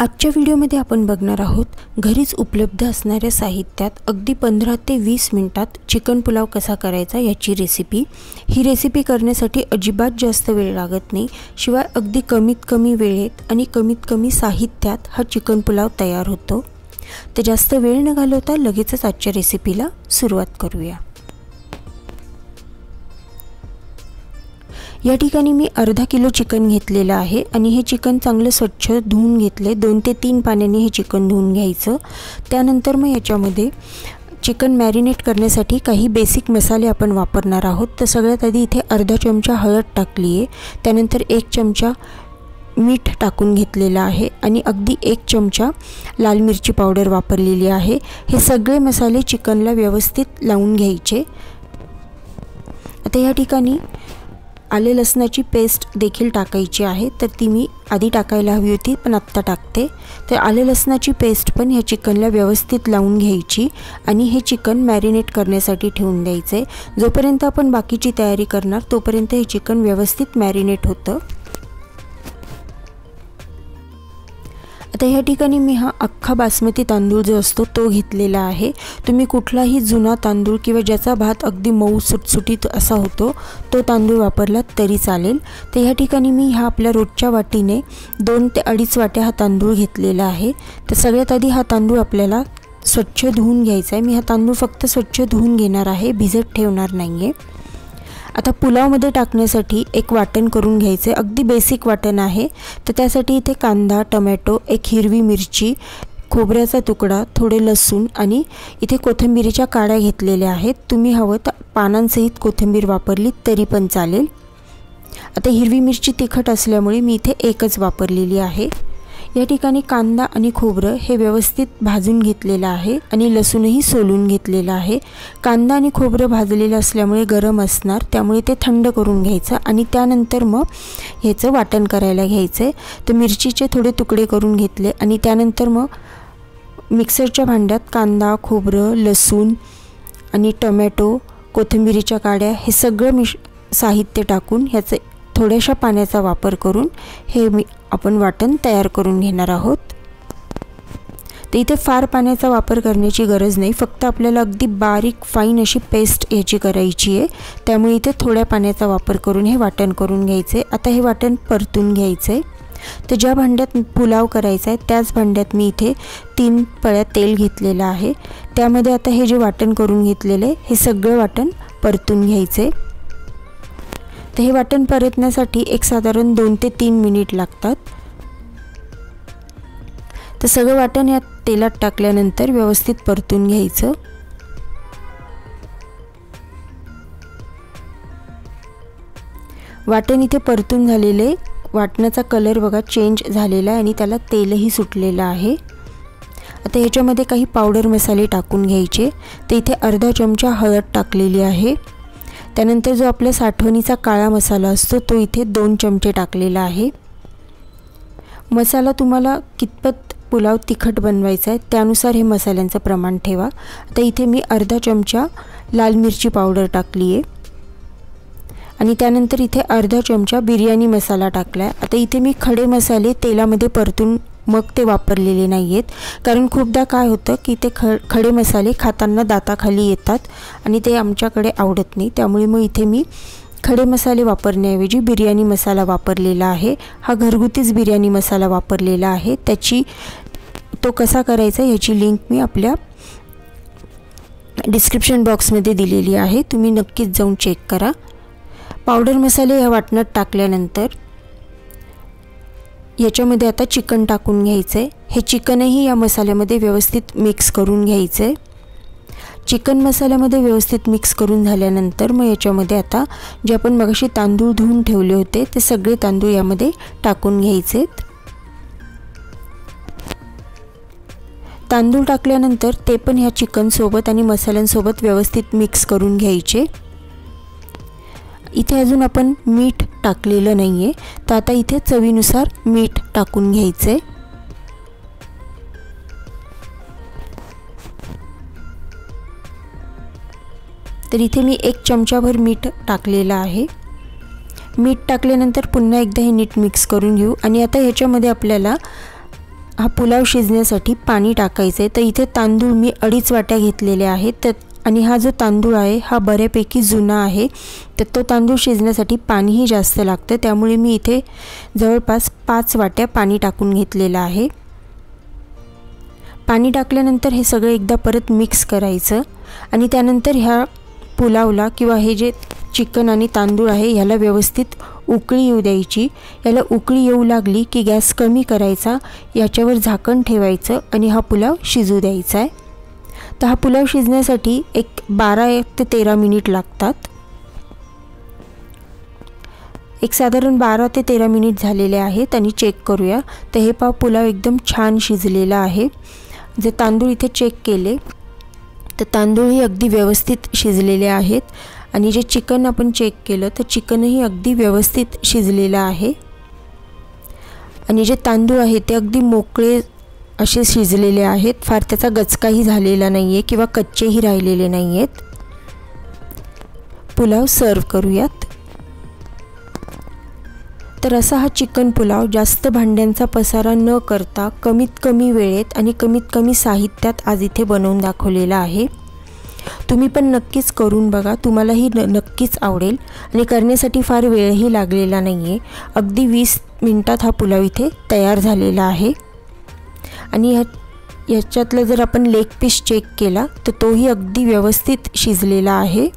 आजच्या व्हिडिओमध्ये आपण बघणार आहोत घरीच उपलब्ध असणाऱ्या साहित्यात अगदी 15 ते 20 मिनिटात चिकन पुलाव कसा करायचा याची रेसिपी। ही रेसिपी करण्यासाठी अजिबात जास्त वेळ लागत नाही, शिवाय अगदी कमीत कमी वेळेत आणि कमीत कमी साहित्यात हा चिकन पुलाव तयार होतो। तर जास्त वेळ न घालवता लगेचच आजच्या रेसिपीला सुरुवात करूया। या ठिकाणी मी अर्धा किलो चिकन घेतलेलं आहे आणि हे चिकन चांगलं स्वच्छ धुवून घेतले। 2 ते 3 पाण्याने हे चिकन धुवून घ्यायचं। त्यानंतर मग याच्यामध्ये चिकन मॅरिनेट करण्यासाठी काही बेसिक मसाले आपण वापरणार आहोत। तर सगळ्यात आधी इथे अर्धा चमचा हळद टाकली आहे, त्यानंतर 1 चमचा मीठ टाकून घेतलेला आहे आणि अगदी 1 चमचा लाल मिरची पावडर वापरलेली आहे। हे सगळे मसाले चिकनला व्यवस्थित लावून घ्यायचे। आता या ठिकाणी आले लसणाची पेस्ट देखील टाकायची आहे, तर ती मी आधी टाकायला हवी होती पण आत्ता टाकते। तर आले लसणाची पेस्ट पण ह्या चिकनला व्यवस्थित लावून घ्यायची आणि हे चिकन मॅरिनेट करण्यासाठी ठेवून द्यायचे। जोपर्यंत आपण बाकीची तयारी करणार तोपर्यंत हे चिकन व्यवस्थित मॅरिनेट होतं। आता ह्या ठिकाणी मी हा अख्खा बासमती तांदूळ जो असतो तो घेतलेला आहे। तुम्ही कुठलाही जुना तांदूळ किंवा ज्याचा भात अगदी मऊ सुटसुटीत असा होतो तो तांदूळ वापरला तरी चालेल। तर ह्या ठिकाणी मी ह्या आपल्या रोजच्या वाटीने 2 ते 2.5 वाट्या हा तांदूळ घेतलेला आहे। तर सगळ्यात आधी हा तांदूळ आपल्याला स्वच्छ धुवून घ्यायचा आहे। मी हा तांदूळ फक्त स्वच्छ धुवून घेणार आहे, भिजत ठेवणार नाहीये। आता पुलावमध्ये टाकण्यासाठी एक वाटण करून घ्यायचे, अगदी बेसिक वाटण आहे। तर त्यासाठी इथे कांदा, टोमॅटो, 1 हिरवी मिरची, खोबऱ्याचा तुकडा, थोडे लसूण आणि इथे कोथिंबीरीच्या काड्या घेतलेल्या आहेत। तुम्ही हवं तर पानांसहित कोथिंबीर वापरली तरी पण चालेल। आता हिरवी मिरची तिखट असल्यामुळे मी इथे एकच वापरलेली आहे। या ठिकाणी कांदा आणि खोबरं हे व्यवस्थित भाजून घेतलेलं आहे आणि लसूणही सोलून घेतलेला आहे। कांदा आणि खोबरं भाजलेलं असल्यामुळे गरम असणार, त्यामुळे ते थंड करून घ्यायचं आणि त्यानंतर मग ह्याचं वाटण करायला घ्यायचं। तर मिरचीचे थोडे तुकडे करून घेतले आणि त्यानंतर मग मिक्सरच्या भांड्यात कांदा, खोबरं, लसूण आणि टोमॅटो, कोथिंबीरीच्या काड्या हे सगळं साहित्य टाकून ह्याचं थोड्याशा पाण्याचा वापर करून हे आपण वाटण तयार करून घेणार आहोत। तर इथे फार पाण्याचा वापर करण्याची गरज नाही, फक्त आपल्याला अगदी बारीक फाईन अशी पेस्ट याची करायची आहे, त्यामुळे इथे थोड्या पाण्याचा वापर करून हे वाटण करून घ्यायचे। आता हे वाटण परतून घ्यायचे। तर ज्या भांड्यात पुलाव करायचा आहे त्याच भांड्यात मी इथे 3 पळ्या तेल घेतलेलं आहे। त्यामध्ये आता हे जे वाटण करून घेतलेले हे सगळं वाटण परतून घ्यायचे। तर हे वाटण परतण्यासाठी एक साधारण 2 ते 3 मिनिट लागतात। तर सगळं वाटण या तेलात टाकल्यानंतर व्यवस्थित परतून घ्यायचं। वाटण इथे परतून झालेले, वाटणाचा कलर बघा चेंज झालेला आहे आणि त्याला तेलही सुटलेलं आहे। आता ह्याच्यामध्ये काही पावडर मसाले टाकून घ्यायचे। तर इथे अर्धा चमचा हळद टाकलेली आहे। त्यानंतर जो आपला साठवणीचा काळा मसाला असतो तो इथे 2 चमचे टाकलेला आहे। मसाला तुम्हाला कितपत पुलाव तिखट बनवायचा आहे त्यानुसार हे मसाल्यांचं प्रमाण ठेवा। आता इथे मी अर्धा चमचा लाल मिरची पावडर टाकली आहे आणि त्यानंतर इथे अर्धा चमचा बिर्याणी मसाला टाकला आहे। आता इथे मी खडे मसाले तेलामध्ये परतून मग ते वापरलेले नाही आहेत, कारण खूपदा काय होतं की ते खडे मसाले खाताना दाताखाली येतात आणि ते आमच्याकडे आवडत नाही। त्यामुळे मग इथे मी खडे मसाले वापरण्याऐवजी बिर्याणी मसाला वापरलेला आहे। हा घरगुतीच बिर्याणी मसाला वापरलेला आहे। तो कसा करायचा याची लिंक मी आपल्या डिस्क्रिप्शन बॉक्समध्ये दिलेली आहे, तुम्ही नक्कीच जाऊन चेक करा। पावडर मसाले या वाटणात टाकल्यानंतर याच्यामध्ये आता चिकन टाकून घ्यायचे। हे चिकनही या मसाल्यामध्ये व्यवस्थित मिक्स करून घ्यायचे। चिकन मसाल्यामध्ये व्यवस्थित मिक्स करून झाल्यानंतर मग याच्यामध्ये आता जे आपण मगाशी तांदूळ धुवून ठेवले होते ते सगळे तांदूळ यामध्ये टाकून घ्यायचे। तांदूळ टाकल्यानंतर ते पण ह्या चिकन सोबत आणि मसाल्यांसोबत व्यवस्थित मिक्स करून घ्यायचे। इथे अजून आपण मीठ टाकलेलं नाहीये, तर आता इथे चवीनुसार मीठ टाकून घ्यायचे। तर इथे मी 1 चमचाभर मीठ टाकलेलं आहे। मीठ टाकल्यानंतर पुन्हा एकदा हे नीट मिक्स करून घेऊ आणि आता ह्याच्यामध्ये आपल्याला हा पुलाव शिजण्यासाठी पाणी टाकायचं आहे। तर इथे तांदूळ मी 2.5 वाट्या घेतलेले आहेत। तर आणि हा जो तांदूळ आहे हा बऱ्यापैकी जुना आहे, तर तो तांदूळ शिजण्यासाठी पाणीही जास्त लागतं, त्यामुळे मी इथे जवळपास 5 वाट्या पाणी टाकून घेतलेलं आहे। पाणी टाकल्यानंतर हे सगळं एकदा परत मिक्स करायचं आणि त्यानंतर ह्या पुलावला किंवा हे जे चिकन आणि तांदूळ आहे ह्याला व्यवस्थित उकळी येऊ द्यायची। याला उकळी येऊ लागली की गॅस कमी करायचा, याच्यावर झाकण ठेवायचं आणि हा पुलाव शिजू द्यायचा आहे। तर हा पुलाव शिजण्यासाठी एक 12 ते 13 मिनिट लागतात। एक साधारण 12 ते 13 मिनिट झालेले आहेत आणि चेक करूया। तर हे पुलाव एकदम छान शिजलेला आहे। जे तांदूळ इथे चेक केले तर तांदूळही अगदी व्यवस्थित शिजलेले आहेत आणि जे चिकन आपण चेक केलं तर चिकनही अगदी व्यवस्थित शिजलेलं आहे आणि जे तांदूळ आहेत ते अगदी मोकळे असे शिजलेले आहेत, फार त्याचा गचकाही झालेला नाही आहे किंवा कच्चेही राहिलेले नाही आहेत। पुलाव सर्व करूयात। तर असा हा चिकन पुलाव जास्त भांड्यांचा पसारा न करता कमीत कमी वेळेत आणि कमीत कमी साहित्यात आज इथे बनवून दाखवलेला आहे। तुम्ही पण नक्कीच करून बघा, तुम्हालाही नक्कीच आवडेल आणि करण्यासाठी फार वेळही लागलेला नाही आहे। अगदी 20 मिनिटात हा पुलाव इथे तयार झालेला आहे आणि याच्यातलं जर आपण लेग पीस चेक केला तर तोही अगदी व्यवस्थित शिजलेला आहे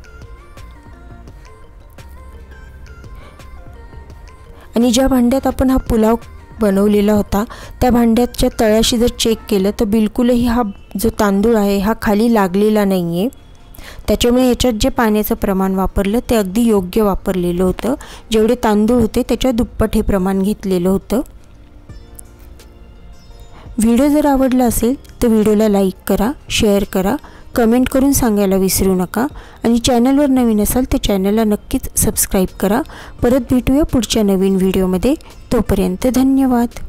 आणि ज्या भांड्यात आपण हा पुलाव बनवलेला होता त्या भांड्याच्या तळाशी जर चेक केलं तर बिलकुलही हा जो तांदूळ आहे हा खाली लागलेला नाही आहे। त्याच्यामुळे ह्याच्यात जे पाण्याचं प्रमाण वापरलं ते अगदी योग्य वापरलेलं होतं। जेवढे तांदूळ होते त्याच्या दुप्पट हे प्रमाण घेतलेलं होतं। व्हिडिओ जर आवडला असेल तर व्हिडिओला लाईक करा, शेअर करा, कमेंट करून सांगायला विसरू नका आणि चॅनलवर नवीन असाल तर चॅनलला नक्कीच सबस्क्राईब करा। परत भेटूया पुढच्या नवीन व्हिडिओमध्ये, तोपर्यंत धन्यवाद।